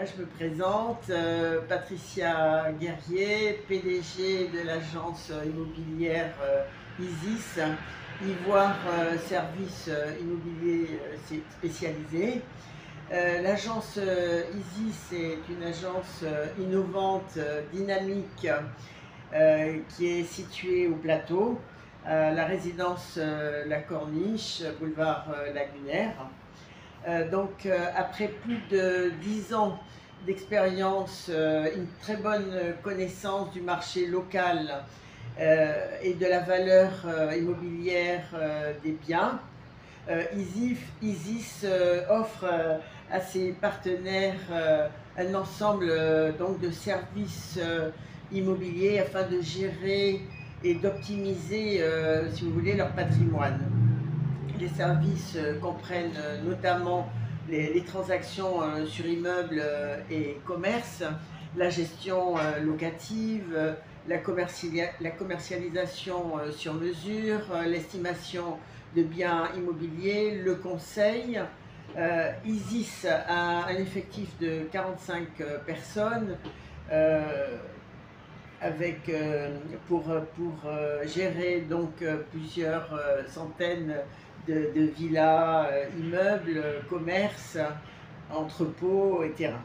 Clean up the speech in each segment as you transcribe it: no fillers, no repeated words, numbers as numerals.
Voilà, je me présente, Patricia Guerrier, PDG de l'agence immobilière Isis, Ivoire Services Immobiliers spécialisés. L'agence Isis est une agence innovante, dynamique, qui est située au plateau, à la résidence La Corniche, boulevard Lagunaire. Après plus de 10 ans d'expérience, une très bonne connaissance du marché local et de la valeur immobilière des biens, Isis offre à ses partenaires un ensemble donc de services immobiliers afin de gérer et d'optimiser, si vous voulez, leur patrimoine. Les services comprennent notamment les transactions sur immeubles et commerces, la gestion locative, la commercialisation sur mesure, l'estimation de biens immobiliers, le conseil. Isis a un effectif de 45 personnes pour gérer donc plusieurs centaines de villas, immeubles, commerces, entrepôts et terrains.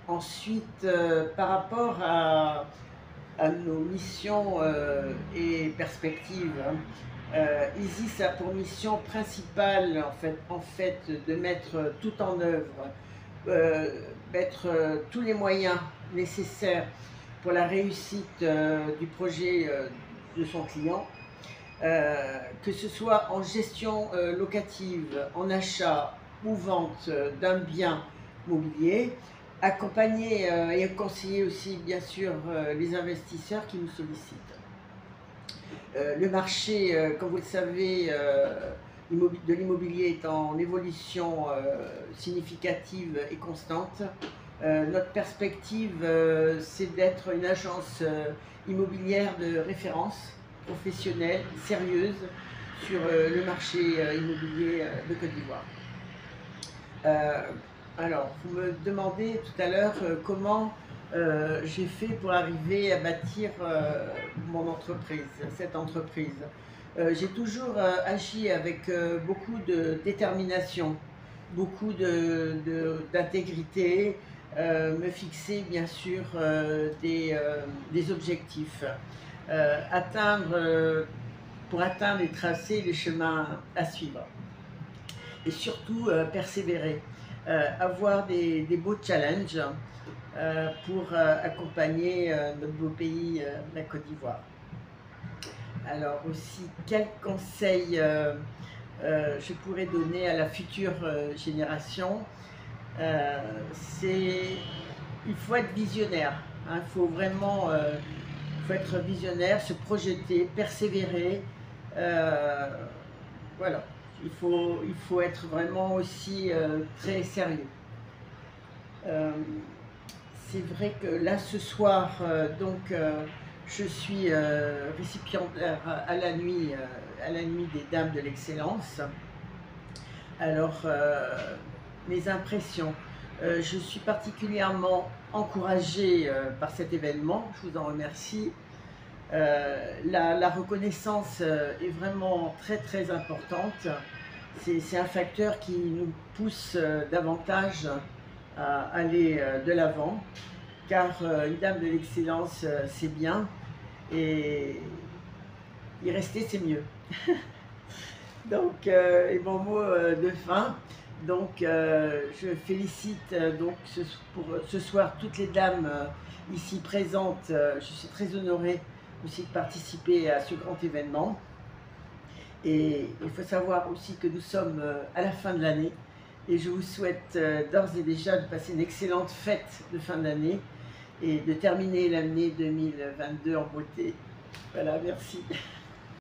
Ensuite, par rapport à nos missions et perspectives, Isis a pour mission principale en fait de mettre tout en œuvre, mettre tous les moyens nécessaires pour la réussite du projet de son client, que ce soit en gestion locative, en achat ou vente d'un bien mobilier, accompagner et conseiller aussi bien sûr les investisseurs qui nous sollicitent. Le marché, comme vous le savez, de l'immobilier est en évolution significative et constante. Notre perspective, c'est d'être une agence immobilière de référence, professionnelle, sérieuse, sur le marché immobilier de Côte d'Ivoire. Alors, vous me demandez tout à l'heure comment j'ai fait pour arriver à bâtir mon entreprise, cette entreprise. J'ai toujours agi avec beaucoup de détermination, beaucoup d'intégrité, me fixer bien sûr des objectifs, pour atteindre et tracer les chemins à suivre. Et surtout persévérer, avoir des beaux challenges pour accompagner notre beau pays, la Côte d'Ivoire. Alors aussi, quels conseils je pourrais donner à la future génération? Il faut être visionnaire, hein, il faut vraiment être visionnaire, se projeter, persévérer. Voilà, il faut être vraiment aussi très sérieux. C'est vrai que là ce soir, je suis récipiendaire à la nuit des Dames de l'Excellence. Alors, mes impressions. Je suis particulièrement encouragée par cet événement, je vous en remercie. La reconnaissance est vraiment très très importante. C'est un facteur qui nous pousse davantage à aller de l'avant, car une dame de l'excellence, c'est bien, et y rester, c'est mieux. Donc, et mon mot de fin, je félicite pour ce soir toutes les dames ici présentes. Je suis très honorée aussi de participer à ce grand événement. Et il faut savoir aussi que nous sommes à la fin de l'année, et je vous souhaite d'ores et déjà de passer une excellente fête de fin d'année et de terminer l'année 2022 en beauté. Voilà, merci.